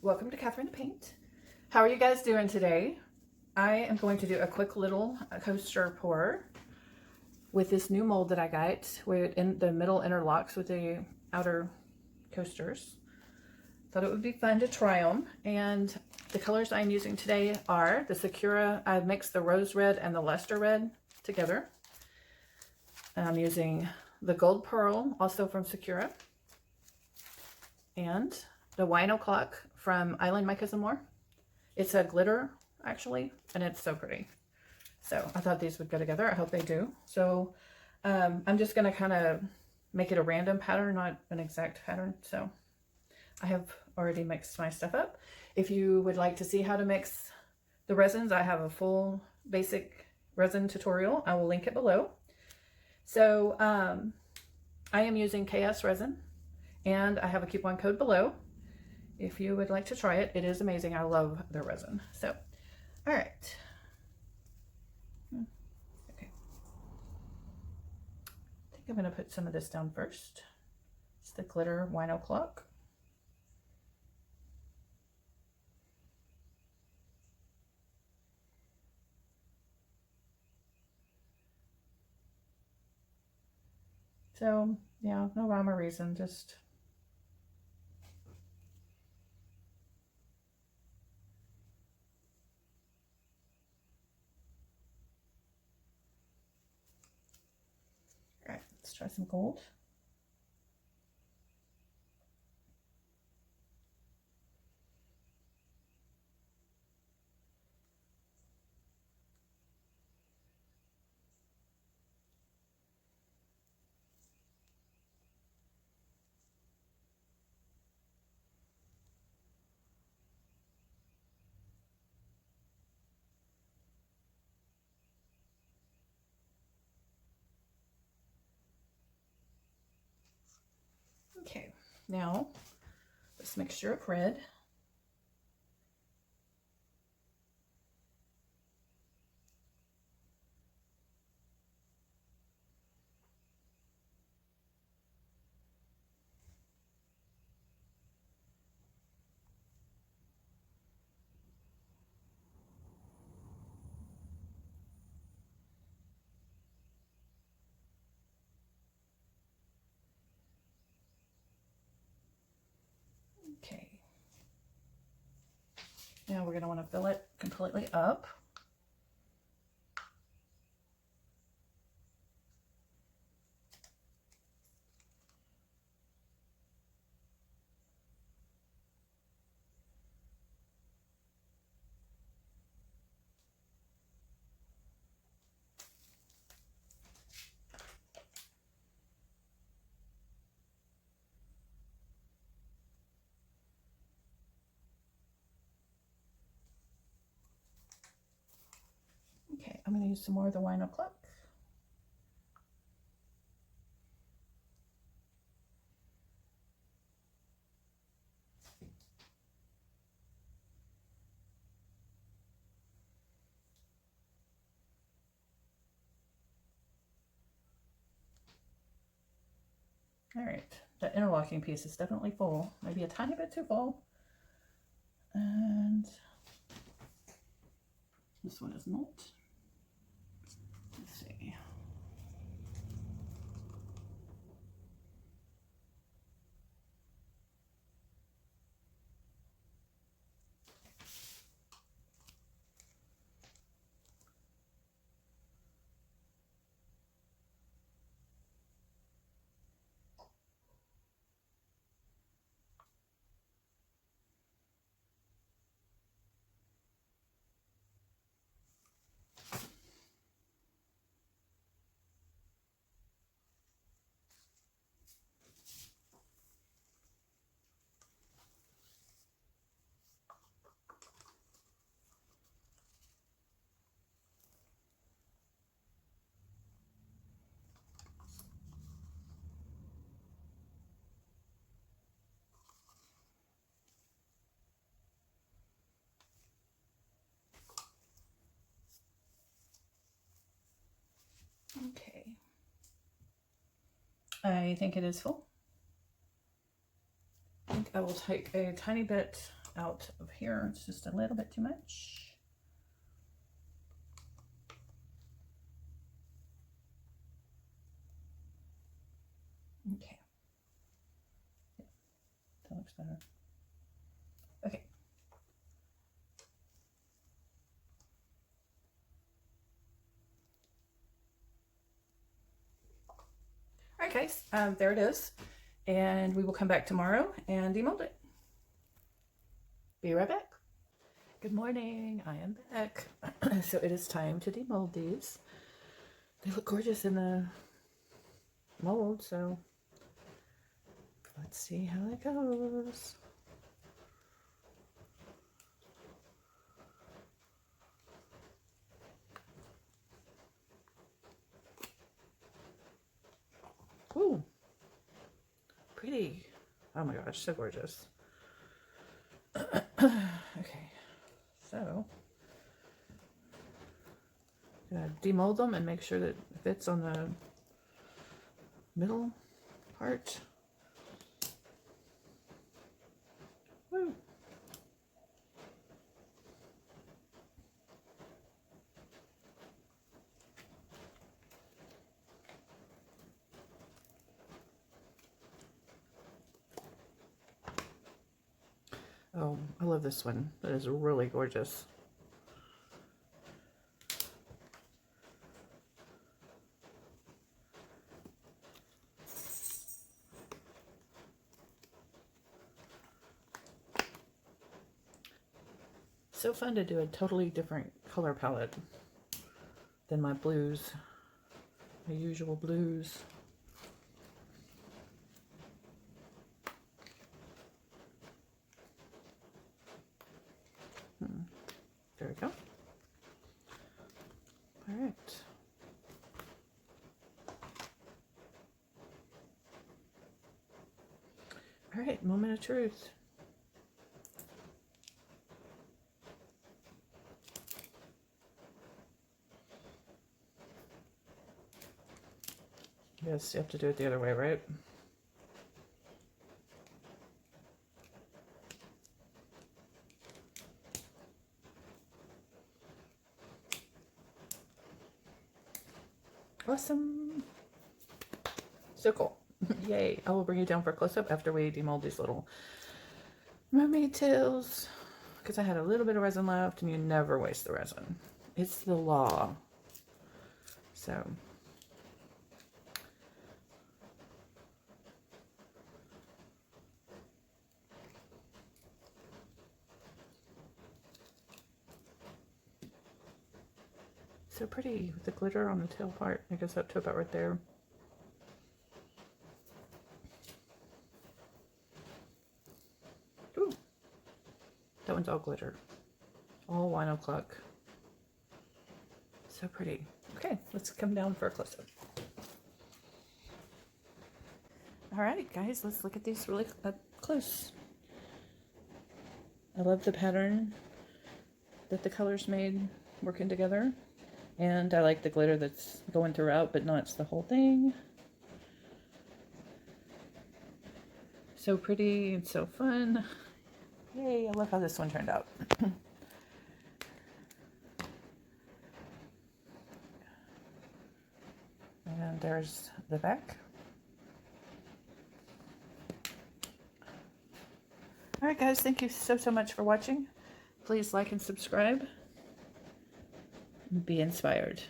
Welcome to Catherine the Paint. How are you guys doing today? I am going to do a quick little coaster pour with this new mold that I got where in the middle interlocks with the outer coasters. Thought it would be fun to try them. And the colors I'm using today are the Sakura. I mixed the rose red and the luster red together. And I'm using the gold pearl, also from Sakura, and the wine o'clock from Island Micas and More. It's a glitter actually, and it's so pretty. So I thought these would go together. I hope they do. So I'm just going to kind of make it a random pattern, not an exact pattern. So I have already mixed my stuff up. If you would like to see how to mix the resins, I have a full basic resin tutorial. I will link it below. So I am using KS resin, and I have a coupon code below. If you would like to try it, it is amazing. I love their resin. So, all right. Okay. I think I'm going to put some of this down first. It's the glitter wine o'clock. So, yeah, no rhyme or reason, just all right, let's try some gold. Okay, now this mixture of red. Okay. Now we're going to want to fill it completely up. Okay, I'm going to use some more of the wine o'clock. All right, the interlocking piece is definitely full, maybe a tiny bit too full. And this one is not. Let's see. Okay. I think it is full. I think I will take a tiny bit out of here. It's just a little bit too much. Okay. That looks better. Okay. All right, guys, there it is. And we will come back tomorrow and demold it. Be right back. Good morning, I am back. So it is time to demold these. They look gorgeous in the mold, so let's see how it goes. Ooh, pretty. Oh my gosh, so gorgeous. Okay, so I'm gonna demold them and make sure that it fits on the middle part. Woo. Oh, I love this one. That is really gorgeous. So fun to do a totally different color palette than my blues, my usual blues. There we go. All right. All right, moment of truth. Yes, you have to do it the other way, right? Awesome. So cool. Yay. I will bring you down for a close-up after we demold these little mermaid tails, because I had a little bit of resin left, and you never waste the resin. It's the law. So so pretty with the glitter on the tail part. I guess up to about right there. Ooh, that one's all glitter, all 1 o'clock. So pretty. Okay, let's come down for a close-up. All right, guys, let's look at these really up close. I love the pattern that the colors made working together. And I like the glitter that's going throughout, but not the whole thing. So pretty and so fun. Yay, I love how this one turned out. And there's the back. All right, guys, thank you so much for watching. Please like and subscribe. Be inspired.